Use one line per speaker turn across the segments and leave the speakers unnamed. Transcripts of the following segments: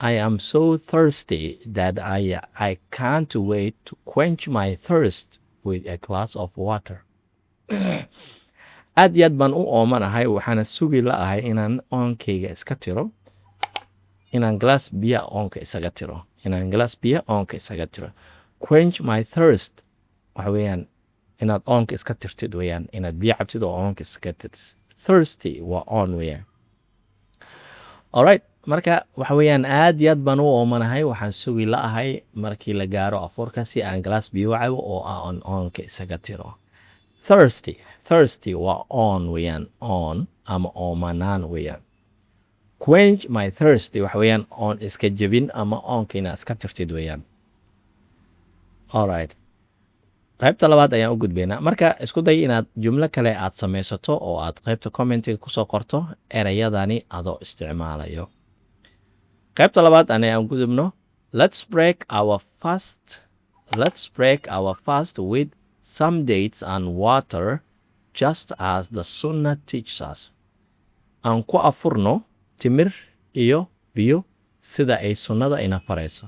I am so thirsty that I can't wait to quench my thirst with a glass of water. aad iyo aad baan u oomanahay waxaana sugi la'ahay inaan oonkayga iska tiro inaan glass biya oonka isaga tiro quench my thirst waxa weeyaan inaad oonka iska tirtid weeyaan inaad biyo cabtid oo oonka iska tirtid thirsty waa on weeyaan alright marka waxa weeyaan aad iyo aad baan u oomanahay waxaan sugi la'ahay markii la gaaro afurka si aan glass biyo cabo oo aan oonka isaga tiro thirsty waa on weeyaan on ama oomanaan weeyaan quench my thirsty waxa weeyaan oon iska jebin ama oonka inaad iska tirtid weeyaan alright qaybta labaad ayaan u gudbaynaa marka isku day inaad jumlo kale aad samaysato oo aad qaybta commentiga kusoo qorto erayadani adoo isticmaalayo qaybta labaad aan gudubno let's break our fast with some dates and water just as the Sunnah teaches us aan ku afurno timir iyo biyo sida ay sunnada ina farayso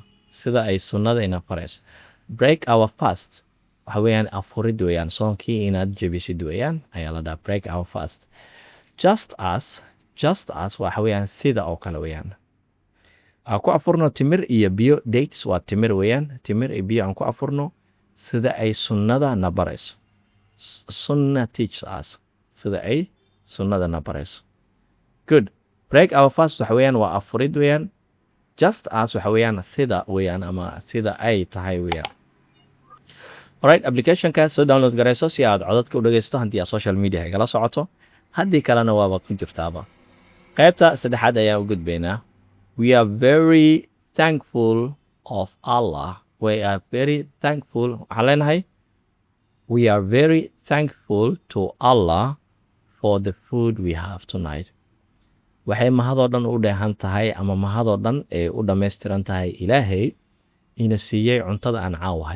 break our fast waxa weeyaan afurid weeyaan soonkii inaad jebisid weeyaan ayaa la dhaha break our fast just as waxa weeyaan sida oo kale weeyaan aan ku afurno timir iyo biyo dates waa timir weeyaan timir iyo biyo aan ku afurno sida ay sunnada na barayso Sunnah teaches us sida ay sunnada na barayso good break our fast waxa weeyaan waa afurid weeyaan just as waxa weeyaan sida weeyaan ama sida ay tahay weeyaan alright applicationka soo download garayso si aad codadka u dhageysto haddii aad social media igala socoto haddii kalena waaba ku jirtaaba qaybta saddexaad ayaan u gudbaynaa we are very thankful of Allah waxaan leenahay we are very thankful to Allah for the food we have tonight waxay mahadoo dhan u dheehan tahay ama mahadoo dhan ee u dhammaystiran tahay ilaahay ina siiyey cuntada aan caawa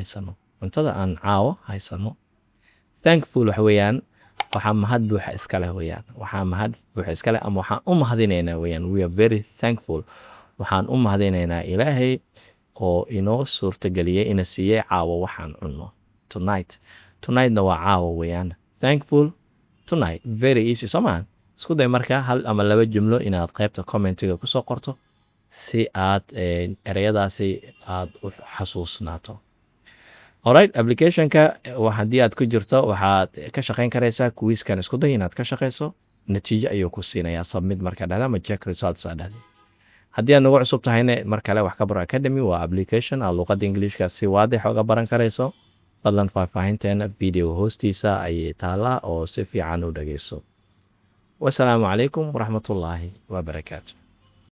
haysano thankful waxa weeyaan waxaa mahad buuxa iska leh weeyaan ama waxaan u mahadinaynaa weeyaan we are very thankful waxaan u mahadinaynaa ilaahay oo inoo suurtageliyey ina siiyey caawa waxaan cunno tonightna waa caawa weeyaan thankful tonight very easy somaan isku day markaa hal ama laba jumlo inaad qaybta commentiga kusoo qorto si aad ereyadaasi aad u xasuusnaato alright applicationka haddii aad ku jirto waxaad ka shaqayn karaysaa quizkan isku day inaad ka shaqayso natiijo ayuu ku siinayaa submit markaa dhahda ama check results aa dhahda haddii aad nagu cusub tahayna mar kale Waxkabaro Academy waa application aad luqadda Englishka si waadix uga baran karayso fadlan faahfaahinteena video hoostiisa ayay taalaa oo si fiican u dhageyso wasalaamu calaykum waraxmatullaahi wabarakaatu